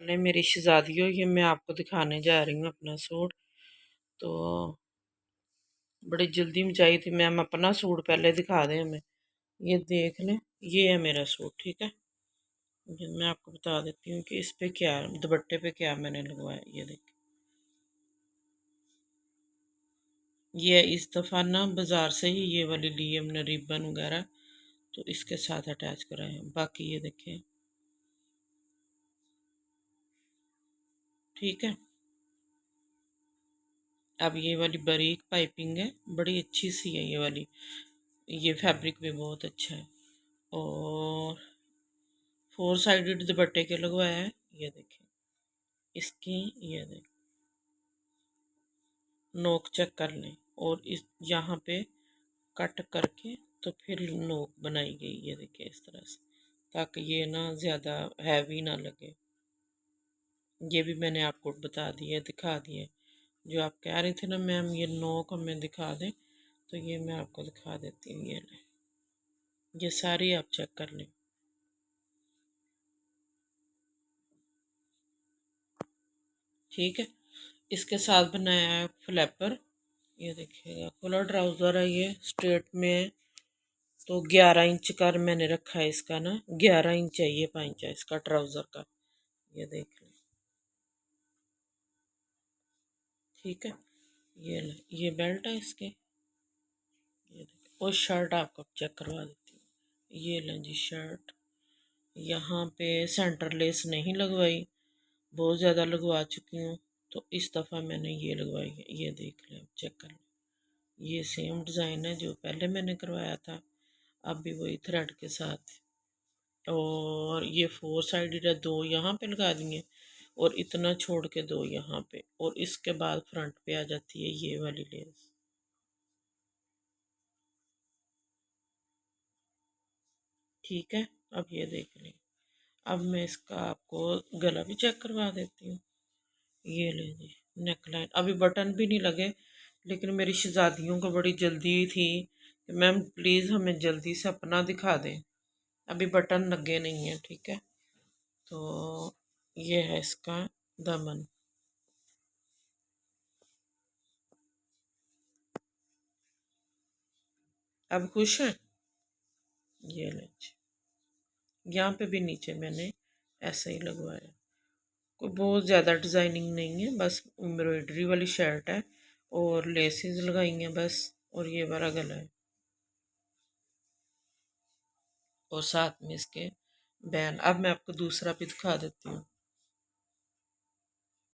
मेरी शहजादियों, ये मैं आपको दिखाने जा रही हूँ अपना सूट। तो बड़ी जल्दी में चाहिए थी मैम, अपना सूट पहले दिखा दें हमें। ये देख लें, ये है मेरा सूट, ठीक है। ये मैं आपको बता देती हूँ कि इस पे क्या, दुपट्टे पे क्या मैंने लगवाया। ये देखिए, ये इस दफ़ा ना बाज़ार से ही ये वाली ली हमने रिबन वगैरह, तो इसके साथ अटैच कराए हैं। बाकी ये देखें, ठीक है। अब ये वाली बारीक पाइपिंग है, बड़ी अच्छी सी है ये वाली। ये फैब्रिक भी बहुत अच्छा है। और 4 साइडेड दुपट्टे के लगवाया है। ये देखें इसकी, ये देखें नोक चेक कर लें। और इस यहाँ पे कट करके तो फिर नोक बनाई गई। ये देखिए इस तरह से, ताकि ये ना ज़्यादा हैवी ना लगे। ये भी मैंने आपको बता दिया, दिखा दिया। जो आप कह रहे थे ना मैम ये नोक हमें दिखा दें, तो ये मैं आपको दिखा देती हूँ। ये सारी आप चेक कर लें, ठीक है। इसके साथ बनाया है फ्लैपर। ये देखिएगा खुला ट्राउज़र है, ये स्ट्रेट में है। तो 11 इंच का मैंने रखा है इसका ना, 11 इंच है ये पाइंचा इसका ट्राउज़र का। ये देख लें, ठीक है। ये बेल्ट है इसके। ये देखें, और शर्ट आपको चेक करवा देती हूँ। ये लें जी शर्ट। यहाँ पे सेंटर लेस नहीं लगवाई, बहुत ज़्यादा लगवा चुकी हूँ, तो इस दफ़ा मैंने ये लगवाई है। ये देख लें, चेक कर लें। ये सेम डिज़ाइन है जो पहले मैंने करवाया था, अब भी वही थ्रेड के साथ। और ये 4 साइडेड है, 2 यहाँ पे लगा दिए और इतना छोड़ के 2 यहाँ पे, और इसके बाद फ्रंट पे आ जाती है ये वाली लेस, ठीक है। अब ये देख लें। अब मैं इसका आपको गला भी चेक करवा देती हूँ। ये ले जी नेक लाइन, अभी बटन भी नहीं लगे, लेकिन मेरी शहजादियों को बड़ी जल्दी थी कि मैम प्लीज़ हमें जल्दी से अपना दिखा दें। अभी बटन लगे नहीं हैं, ठीक है। तो ये है इसका दामन। अब खुश है। ये ले, यहाँ पे भी नीचे मैंने ऐसे ही लगवाया। कोई बहुत ज़्यादा डिज़ाइनिंग नहीं है, बस एम्ब्रॉयडरी वाली शर्ट है और लेसेस लगाई हैं बस, और ये वाला गला है, और साथ में इसके बैन। अब मैं आपको दूसरा भी दिखा देती हूँ।